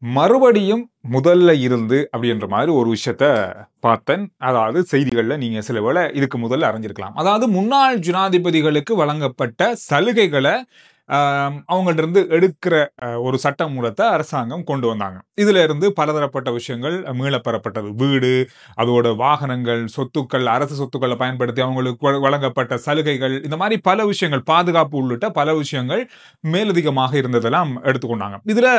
மறுபடியும் முதல்ல இருந்து அப்படின்ற மாதிரி ஒரு விஷயத்த பார்த்தேன். அதாவது செய்திகள்ல நீங்க சில வேளை இதுக்கு முதல்ல அறிஞ்சிருக்கலாம். அதாவது முன்னாள் ஜனாதிபதிகளுக்கு வழங்கப்பட்ட சலுகைகள அவங்கள்ட்ட இருந்து எடுக்கிற ஒரு சட்டமூலத்த அரசாங்கம் கொண்டு வந்தாங்க. இதுல இருந்து பலதரப்பட்ட விஷயங்கள் மீளப் பெறப்பட்டது. வீடு, அதோட வாகனங்கள், சொத்துக்கள், அரசு சொத்துக்கள பயன்படுத்தி அவங்களுக்கு வழங்கப்பட்ட சலுகைகள், இந்த மாதிரி பல விஷயங்கள், பாதுகாப்பு உள்ளிட்ட பல விஷயங்கள் மேலதிகமாக இருந்ததெல்லாம் எடுத்துக்கொண்டாங்க. இதுல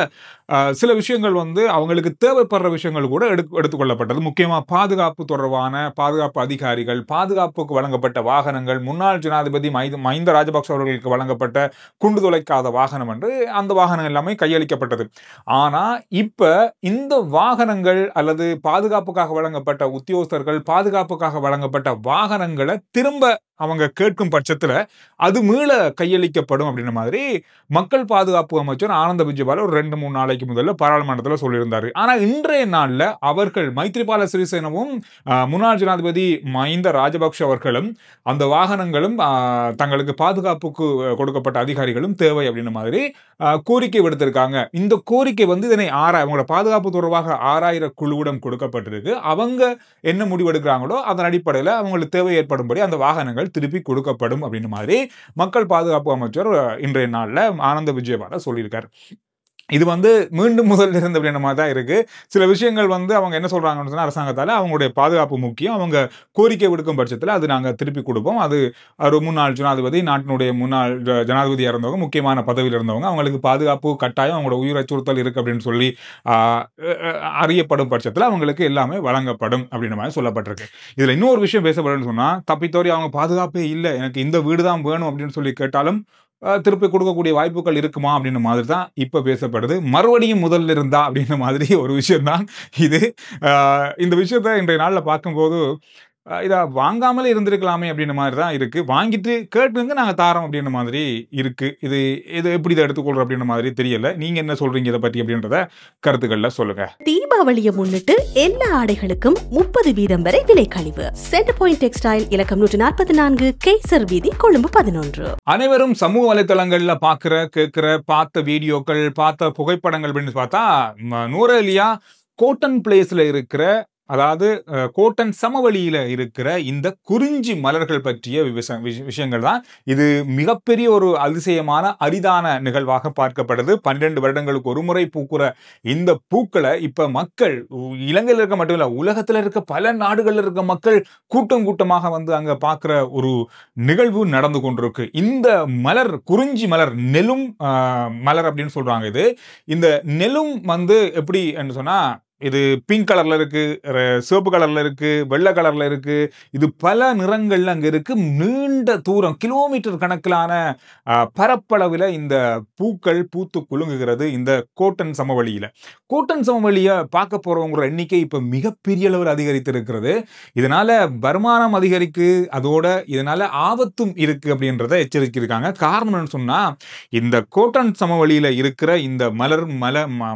சில விஷயங்கள் அவங்களுக்கு தேவைப்படுற விஷயங்கள் கூட எடுத்துக்கொள்ளப்பட்டது. முக்கியமா பாதுகாப்பு தொடர்பான பாதுகாப்பு அதிகாரிகள், பாதுகாப்புக்கு வழங்கப்பட்ட வாகனங்கள், முன்னாள் ஜனாதிபதி மஹிந்த ராஜபக்ஷ அவர்களுக்கு வழங்கப்பட்ட குண்டு துளைக்காத வாகனம் என்று அந்த வாகனம் எல்லாமே கையளிக்கப்பட்டது. ஆனா இப்ப இந்த வாகனங்கள் அல்லது பாதுகாப்புக்காக வழங்கப்பட்ட உத்தியோகஸ்தர்கள், பாதுகாப்புக்காக வழங்கப்பட்ட வாகனங்களை திரும்ப அவங்க கேட்கும் பட்சத்துல அது மீள கையளிக்கப்படும் அப்படின்ற மாதிரி மக்கள் பாதுகாப்பு அமைச்சர் ஆனந்த விஜயபால ஒரு 2-3 நாளைக்கு முதல்ல பாராளுமன்றத்தில் சொல்லியிருந்தாரு. ஆனா இன்றைய நாள்ல அவர்கள் மைத்ரிபால சிறிசேனவும் முன்னாள் ஜனாதிபதி மஹிந்த ராஜபக்ஷ அவர்களும் அந்த வாகனங்களும் தங்களுக்கு பாதுகாப்புக்கு கொடுக்கப்பட்ட அதிகாரிகளும் தேவை அப்படின்ற மாதிரி கோரிக்கை விடுத்திருக்காங்க. இந்த கோரிக்கை இதனை அவங்களோட பாதுகாப்பு தொடர்பாக ஆராயிர குழுவிடம் கொடுக்கப்பட்டிருக்கு. அவங்க என்ன முடிவெடுக்கிறாங்களோ அதன் அடிப்படையில் அவங்களுக்கு தேவை ஏற்படும்படி அந்த வாகனங்கள் திருப்பி கொடுக்கப்படும் அப்படின்னு மாதிரி மக்கள் பாதுகாப்பு அமைச்சர் இன்றைய நாள்ல ஆனந்த விஜயபால சொல்லியிருக்காரு. இது மீண்டும் முதல்ல இருந்து அப்படின்ற மாதிரி தான் இருக்கு. சில விஷயங்கள் அவங்க என்ன சொல்றாங்கன்னு சொன்னா, அரசாங்கத்தால அவங்களுடைய பாதுகாப்பு முக்கியம், அவங்க கோரிக்கை விடுக்கும் பட்சத்தில் அது நாங்க திருப்பி கொடுப்போம். அது ஒரு முன்னாள் ஜனாதிபதி, நாட்டினுடைய முன்னாள் ஜனாதிபதியா இருந்தவங்க, முக்கியமான பதவியில் இருந்தவங்க, அவங்களுக்கு பாதுகாப்பு கட்டாயம், அவங்களோட உயிர் அச்சுறுத்தல் இருக்கு அப்படின்னு சொல்லி அறியப்படும் பட்சத்தில் அவங்களுக்கு எல்லாமே வழங்கப்படும் அப்படின்ற மாதிரி சொல்லப்பட்டிருக்கு. இதுல இன்னொரு விஷயம் பேசப்படுன்னு சொன்னா, தப்பித்தோறி அவங்க பாதுகாப்பே இல்லை, எனக்கு இந்த வீடு தான் வேணும் அப்படின்னு சொல்லி கேட்டாலும் திருப்பி கொடுக்கக்கூடிய வாய்ப்புகள் இருக்குமா அப்படின்ற மாதிரி தான் இப்ப பேசப்படுது. மறுபடியும் முதல்ல இருந்தா அப்படின்ற மாதிரி ஒரு விஷயம் தான் இது. இந்த விஷயத்த இன்றைய நாள்ல பார்க்கும்போது இதை வாங்காமலே இருந்திருக்கலாமே அப்படின்ற மாதிரி தான் இருக்கு. வாங்கிட்டு கேட்டுங்க நாங்க தாரோம் அப்படின்ற மாதிரி இருக்கு. இது எப்படி இதை எடுத்துக்கொள்றோம் அப்படின்ற மாதிரி தெரியல. நீங்க என்ன சொல்றீங்க இதை பத்தி அப்படின்றத கருத்துக்கள்ல சொல்லுங்க. தீபாவளியை முன்னிட்டு எல்லா ஆடைகளுக்கும் 30% வரை விலை கழிவு. சென்டர் பாயிண்ட் டெக்ஸ்டைல், இலக்கம் 144, கேசர் வீதி, கொழும்பு 11. அனைவரும் சமூக வலைத்தளங்கள்ல கேட்கிற பார்த்த வீடியோக்கள், பார்த்த புகைப்படங்கள் அப்படின்னு பார்த்தா நூரேலியா கோட்டன் பிளேஸ்ல இருக்கிற, அதாவது கோட்டன் சமவெளியில இருக்கிற இந்த குறிஞ்சி மலர்கள் பற்றிய விஷயங்கள் தான். இது மிகப்பெரிய ஒரு அதிசயமான அரிதான நிகழ்வாக பார்க்கப்படுது. 12 வருடங்களுக்கு ஒரு முறை பூக்குற இந்த பூக்களை இப்ப மக்கள் இலங்கையில் இருக்க மட்டும் இல்ல, உலகத்துல இருக்க பல நாடுகள்ல இருக்க மக்கள் கூட்டம் கூட்டமாக அங்க பார்க்கிற ஒரு நிகழ்வு நடந்து கொண்டிருக்கு. இந்த மலர் குறிஞ்சி மலர், நெலும் மலர் அப்படின்னு சொல்றாங்க. இந்த நெலும் எப்படி என்று சொன்னா, இது பிங்க் கலர்ல இருக்கு, சிவப்பு கலர்ல இருக்கு, வெள்ளை கலர்ல இருக்கு, இது பல நிறங்கள்ல அங்க இருக்கு. நீண்ட தூரம், கிலோமீட்டர் கணக்கிலான பரப்பளவில் இந்த பூக்கள் பூத்து குலுங்குகிறது இந்த கோட்டன் சமவெளியில. கோட்டன் சமவெளியை பார்க்க போறவங்க எண்ணிக்கை இப்ப மிகப்பெரிய அளவில் அதிகரித்திருக்கிறது. இதனால வருமானம் அதிகரிக்கு, அதோட இதனால ஆபத்தும் இருக்கு அப்படின்றத எச்சரிக்கிருக்காங்க. காரணம் சொன்னா, இந்த கோட்டன் சமவெளியில இருக்கிற இந்த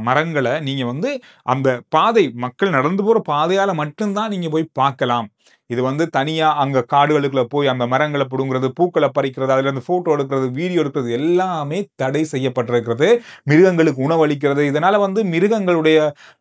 மரங்களை நீங்க அந்த பாதை, மக்கள் நடந்து போற பாதையால மட்டும்தான் நீங்க போய் பார்க்கலாம். இது தனியா அங்க காடுகளுக்குள்ள போய் அந்த மரங்களை பிடுங்குறது, பூக்களை பறிக்கிறது, அதுல இருந்து போட்டோ எடுக்கிறது, வீடியோ எடுக்கிறது எல்லாமே தடை செய்யப்பட்டிருக்கிறது. மிருகங்களுக்கு உணவளிக்கிறது, இதனால மிருகங்களுடைய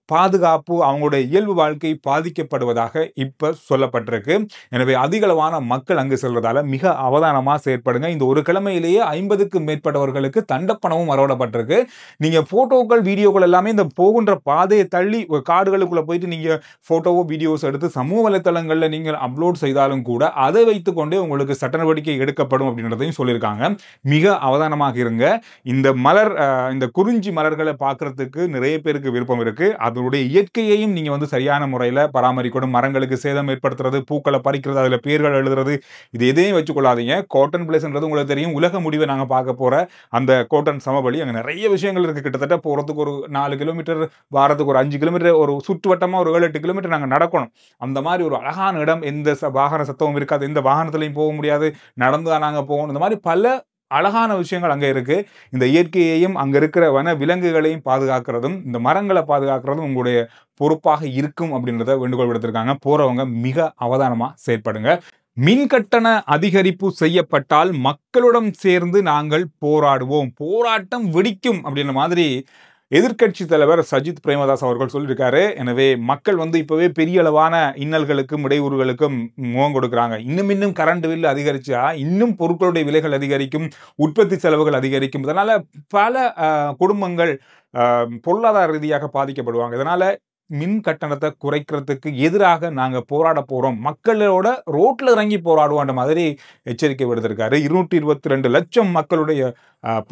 பாதுகாப்பு, அவங்களுடைய இயல்பு வாழ்க்கை பாதிக்கப்படுவதாக இப்ப சொல்லப்பட்டிருக்கு. எனவே அதிகளவான மக்கள் அங்கு செல்வதால மிக அவதானமா செயற்படுங்க. இந்த ஒரு கிழமையிலேயே 50க்கும் மேற்பட்டவர்களுக்கு தண்டப்பணமும் வரவிடப்பட்டிருக்கு. நீங்க போட்டோக்கள், வீடியோக்கள் எல்லாமே இந்த போகின்ற பாதையை தள்ளி காடுகளுக்குள்ள போயிட்டு நீங்க போட்டோவோ வீடியோஸ் எடுத்து சமூக வலைத்தளங்கள்ல நீங்க அப்லோட் செய்தாலும் கூட அதை வைத்துக்கொண்டே உங்களுக்கு சட்ட நடவடிக்கை எடுக்கப்படும் அப்படின்றதையும் சொல்லியிருக்காங்க. மிக அவதானமாக இருங்க. இந்த மலர், இந்த குறிஞ்சி மலர்களை பார்க்கறதுக்கு நிறைய பேருக்கு விருப்பம் இருக்கு. அதனுடைய இயற்கையையும் நீங்க சரியான முறையில் பராமரிக்கணும். மரங்களுக்கு சேதம் ஏற்படுத்துறது, பூக்களை பறிக்கிறது, அதுல பேர்கள் எழுதுறது, இது எதையும் வச்சுக்கொள்ளாதீங்க. கோட்டன் பிளேஸ்ன்றது உங்களுக்கு தெரியும். உலக முடிவை நாங்க பார்க்க போற அந்த கோட்டன் சமவெளி, அங்க நிறைய விஷயங்கள் இருக்கு. கிட்டத்தட்ட போறதுக்கு ஒரு 4 கிலோமீட்டர், வாரத்துக்கு ஒரு 5 கிலோமீட்டர், ஒரு சுற்றுவட்டமா ஒரு 7-8 கிலோமீட்டர் நாங்க நடக்கணும். அந்த மாதிரி ஒரு அழகான இடம். எந்த வாகன சத்தமும் இருக்காது, எந்த வாகனத்திலையும் போக முடியாது, நடந்து தான் நாங்க போகணும். இந்த மாதிரி பல அழகான விஷயங்கள் அங்க இருக்கு. இந்த இயற்கையையும் அங்க இருக்கிற வன விலங்குகளையும் பாதுகாக்கிறதும், இந்த மரங்களை பாதுகாக்கிறதும் உங்களுடைய பொறுப்பாக இருக்கும் அப்படின்றத வேண்டுகோள் விடுத்திருக்காங்க. போறவங்க மிக அவதானமா செயற்படுங்க. மின் கட்டண அதிகரிப்பு செய்யப்பட்டால் மக்களுடன் சேர்ந்து நாங்கள் போராடுவோம், போராட்டம் வெடிக்கும் அப்படின்ற மாதிரி எதிர்க்கட்சி தலைவர் சஜித் பிரேமதாஸ் அவர்கள் சொல்லியிருக்காரு. எனவே மக்கள் வந்து இப்பவே பெரிய அளவான இன்னல்களுக்கும் இடையூறுகளுக்கும் முகம் கொடுக்குறாங்க. இன்னும் கரண்ட் பில் அதிகரிச்சா இன்னும் பொருட்களுடைய விலைகள் அதிகரிக்கும், உற்பத்தி செலவுகள் அதிகரிக்கும். இதனால பல குடும்பங்கள் பொருளாதார ரீதியாக பாதிக்கப்படுவாங்க. இதனால மின் கட்டணத்தை குறைக்கிறதுக்கு எதிராக நாங்க போராட போறோம், மக்களோட ரோட்ல இறங்கி போராடுவோன்ற மாதிரி எச்சரிக்கை விடுத்திருக்காரு. 222 லட்சம் மக்களுடைய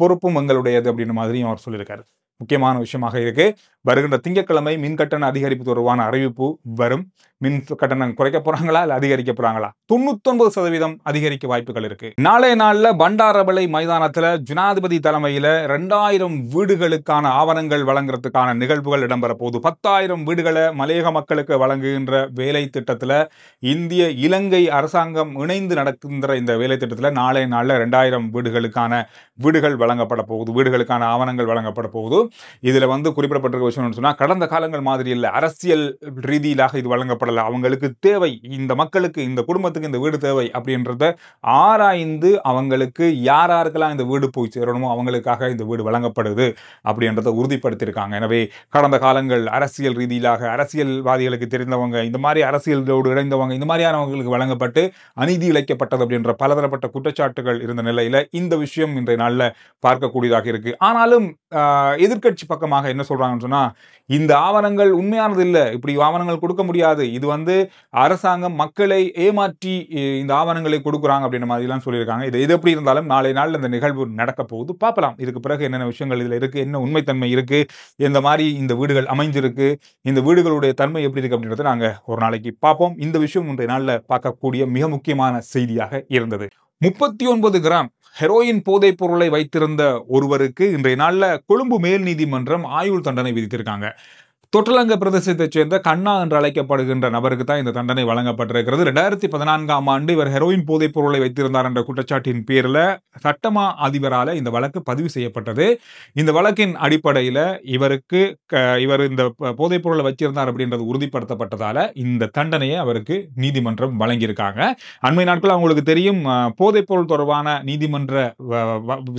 பொறுப்பும் எங்களுடையது அப்படின்ற மாதிரியும் அவர் சொல்லியிருக்காரு. முக்கியமான விஷயமாக இருக்கு. வருகின்ற திங்கட்கிழமை மின் கட்டண அதிகரிப்பு தொடர்பான அறிவிப்பு வரும். மின் கட்டணம் குறைக்க போறாங்களா இல்ல அதிகரிக்க போறாங்களா? 99% அதிகரிக்க வாய்ப்புகள் இருக்கு. நாளைய நாள்ல பண்டாரவளை மைதானத்துல ஜனாதிபதி தலைமையில 2000 வீடுகளுக்கான ஆவணங்கள் வழங்குறதுக்கான நிகழ்வுகள் இடம்பெற போகுது. 10,000 வீடுகளை மலையக மக்களுக்கு வழங்குகின்ற வேலை திட்டத்துல இந்திய இலங்கை அரசாங்கம் இணைந்து நடக்கின்ற இந்த வேலை திட்டத்துல நாளைய நாள்ல 2000 வீடுகள் வழங்கப்பட போகுது, வீடுகளுக்கான ஆவணங்கள் வழங்கப்பட போகுது. இதுல வந்து குறிப்பிடப்பட்டிருக்க விஷயம் சொன்னா, கடந்த காலங்கள் மாதிரி இல்ல, அரசியல் ரீதியிலாக இது வழங்கப்படல. அவங்களுக்கு தேவை, இந்த மக்களுக்கு இந்த குடும்பத்துக்கு இந்த வீடு தேவை அப்படின்றத ஆராய்ந்து அவங்களுக்கு யாருக்கெல்லாம் இந்த வீடு போய் சேரணுமோ அவங்களுக்காக இந்த வீடு வழங்கப்படுது அப்படின்றத உறுதிப்படுத்தியிருக்காங்க. எனவே கடந்த காலங்கள் அரசியல் ரீதியிலாக அரசியல்வாதிகளுக்கு தெரிந்தவங்க, இந்த மாதிரி அரசியலோடு இணைந்தவங்க, இந்த மாதிரியானவங்களுக்கு வழங்கப்பட்டு அநீதி இழைக்கப்பட்டது அப்படின்ற பலதரப்பட்ட குற்றச்சாட்டுகள் இருந்த நிலையில இந்த விஷயம் இன்றைய நாள்ல பார்க்கக்கூடியதாக இருக்கு. ஆனாலும் எதிர்க்கட்சி பக்கமாக என்ன சொல்றாங்கன்னு சொன்னா, இந்த ஆவணங்கள் உண்மையானது இல்லை, இப்படி ஆவணங்கள் கொடுக்க முடியாது, இது வந்து அரசாங்கம் மக்களை ஏமாற்றி இந்த ஆவணங்களை கொடுக்குறாங்க அப்படின்ற மாதிரிலாம் சொல்லியிருக்காங்க. இது எப்படி இருந்தாலும் நாளை நாள் இந்த நிகழ்வு நடக்க போகுது, பார்க்கலாம். இதுக்கு பிறகு என்னென்ன விஷயங்கள் இதில் இருக்கு, என்ன உண்மைத்தன்மை இருக்கு, எந்த மாதிரி இந்த வீடுகள் அமைஞ்சிருக்கு, இந்த வீடுகளுடைய தன்மை எப்படி இருக்கு அப்படின்றத நாங்க ஒரு நாளைக்கு பார்ப்போம். இந்த விஷயம் இன்றைய நாளில் பார்க்கக்கூடிய மிக முக்கியமான செய்தியாக இருந்தது. 39 கிராம் ஹெரோயின் போதைப் பொருளை வைத்திருந்த ஒருவருக்கு இன்றைய நாள்ல கொழும்பு மேல் நீதிமன்றம் ஆயுள் தண்டனை விதித்திருக்காங்க. தொட்டலங்க பிரதேசத்தைச் சேர்ந்த கண்ணா என்று அழைக்கப்படுகின்ற நபருக்கு தான் இந்த தண்டனை வழங்கப்பட்டிருக்கிறது. 2014ஆம் ஆண்டு இவர் ஹெரோயின் போதைப் பொருளை வைத்திருந்தார் என்ற குற்றச்சாட்டின் பேரில் சட்டமா அதிபரால் இந்த வழக்கு பதிவு செய்யப்பட்டது. இந்த வழக்கின் அடிப்படையில் இவர் இந்த போதைப் பொருளை வச்சிருந்தார் அப்படின்றது உறுதிப்படுத்தப்பட்டதால இந்த தண்டனையை அவருக்கு நீதிமன்றம் வழங்கியிருக்காங்க. அண்மை நாட்கள் அவங்களுக்கு தெரியும், போதைப் பொருள் தொடர்பான நீதிமன்ற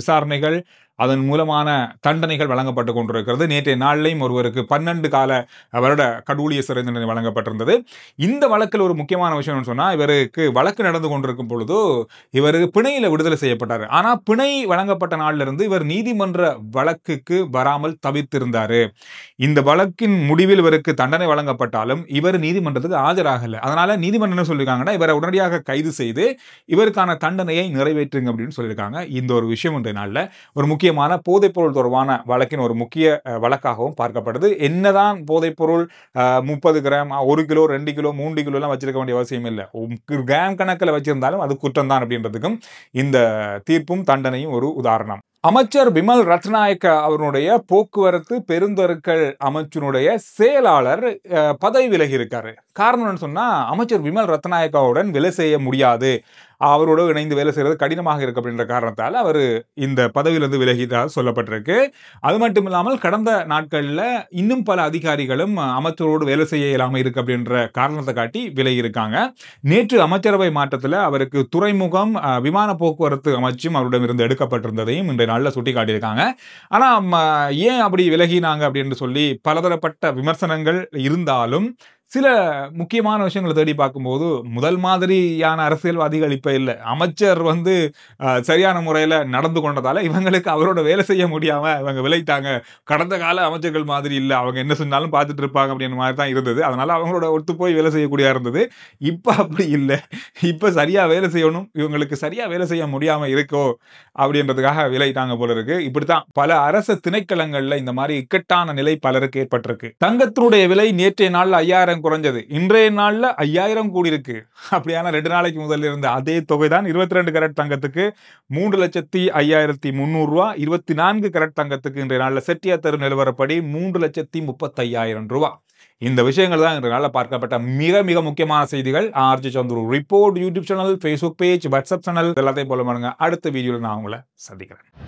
விசாரணைகள், அதன் மூலமான தண்டனைகள் வழங்கப்பட்டு கொண்டிருக்கிறது. நேற்றைய நாளிலையும் ஒருவருக்கு 12 கால வருட கடூழிய சிறை தண்டனை வழங்கப்பட்டிருந்தது. இந்த வழக்கில் ஒரு முக்கியமான விஷயம் சொன்னா, இவருக்கு வழக்கு நடந்து கொண்டிருக்கும் பொழுது இவருக்கு பிணையில விடுதலை செய்யப்பட்டார். ஆனா பிணை வழங்கப்பட்ட நாளிலிருந்து இருந்து இவர் நீதிமன்ற வழக்குக்கு வராமல் தவிர்த்திருந்தாரு. இந்த வழக்கின் முடிவில் இவருக்கு தண்டனை வழங்கப்பட்டாலும் இவர் நீதிமன்றத்துக்கு ஆஜராகல. அதனால நீதிமன்றம் என்ன சொல்லியிருக்காங்கன்னா, இவரை உடனடியாக கைது செய்து இவருக்கான தண்டனையை நிறைவேற்றுங்க அப்படின்னு சொல்லியிருக்காங்க. இந்த ஒரு விஷயம் இன்றைய நாளில் ஒரு முக்கியமான போதைப்பொருள் தொடர்பான வழக்கின் ஒரு முக்கிய வழக்காகவும் பார்க்கப்படுது. என்னதான் போதைப்பொருள் 30 கிராம், 1 கிலோ, 2 கிலோ, 3 கிலோ எல்லாம் வச்சிருக்க வேண்டிய அவசியம் இல்லை. கிராம் கணக்கில் வச்சிருந்தாலும் அது குற்றம் தான் அப்படின்றதுக்கும் இந்த தீர்ப்பும் தண்டனையும் ஒரு உதாரணம். அமைச்சர் பிமல் ரத்நாயக்க அவருடைய போக்குவரத்து பெருந்தொருக்கள் அமைச்சினுடைய செயலாளர் பதவி விலகி இருக்காரு. காரணம் சொன்னா, அமைச்சர் பிமல் ரத்நாயக்காவுடன் வேலை செய்ய முடியாது, அவரோடு இணைந்து வேலை செய்வது கடினமாக இருக்கு அப்படின்ற காரணத்தால் அவர் இந்த பதவியிலிருந்து விலகிதாக சொல்லப்பட்டிருக்கு. அது மட்டும் இல்லாமல் கடந்த நாட்களில் இன்னும் பல அதிகாரிகளும் அமைச்சரோடு வேலை செய்ய இயலாமல் இருக்கு அப்படின்ற காரணத்தை காட்டி விலகி இருக்காங்க. நேற்று அமைச்சரவை மாற்றத்தில் அவருக்கு துறைமுகம், விமான போக்குவரத்து அமைச்சும் அவரிடமிருந்து எடுக்கப்பட்டிருந்ததையும் இன்றைய நாளில் சுட்டி காட்டியிருக்காங்க. ஆனால் ஏன் அப்படி விலகினாங்க அப்படின்னு சொல்லி பலதரப்பட்ட விமர்சனங்கள் இருந்தாலும் சில முக்கியமான விஷயங்களை தேடி பார்க்கும்போது முதல் மாதிரியான அரசியல்வாதிகள் இப்ப இல்லை. அமைச்சர் சரியான முறையில நடந்து கொண்டதால இவங்களுக்கு அவரோட வேலை செய்ய முடியாம இவங்க விளைத்தாங்க. கடந்த கால அமைச்சர்கள் மாதிரி இல்லை, அவங்க என்ன சொன்னாலும் பார்த்துட்டு இருப்பாங்க அப்படின்ற மாதிரி தான் இருந்தது. அதனால அவங்களோட ஒத்து போய் வேலை செய்யக்கூடியா இருந்தது. இப்ப அப்படி இல்லை, இப்ப சரியா வேலை செய்யணும், இவங்களுக்கு சரியா வேலை செய்ய முடியாம இருக்கோ அப்படின்றதுக்காக விளைத்தாங்க போல இருக்கு. இப்படித்தான் பல அரசு திணைக்களங்கள்ல இந்த மாதிரி இக்கட்டான நிலை பலருக்கு ஏற்பட்டிருக்கு. தங்கத்தினுடைய விலை நேற்றைய நாள்ல 5000 குறைஞ்சது, இன்றைய நாள்ல 5000 கூடி இருக்கு. அப்படியான 2 நாளைக்கு முதல்ல இருந்த அதே தொகை தான் 22 கரட் தங்கத்துக்கு 3,05,300 ரூபா, 24 கரட் தங்கத்துக்கு இன்றைய நாள்ல செட்டியா தெரு நிலவரப்படி 3,35,000 ரூபா. இந்த விஷயங்கள் தான் இன்றைய நாளில் பார்க்கப்பட்ட மிக மிக முக்கியமான செய்திகள். R G Chandru report YouTube channel, Facebook page, WhatsApp channel எல்லாத்தையும் போல பண்ணுங்க. அடுத்த வீடியோவில் நான் உங்களை சந்திக்கிறேன்.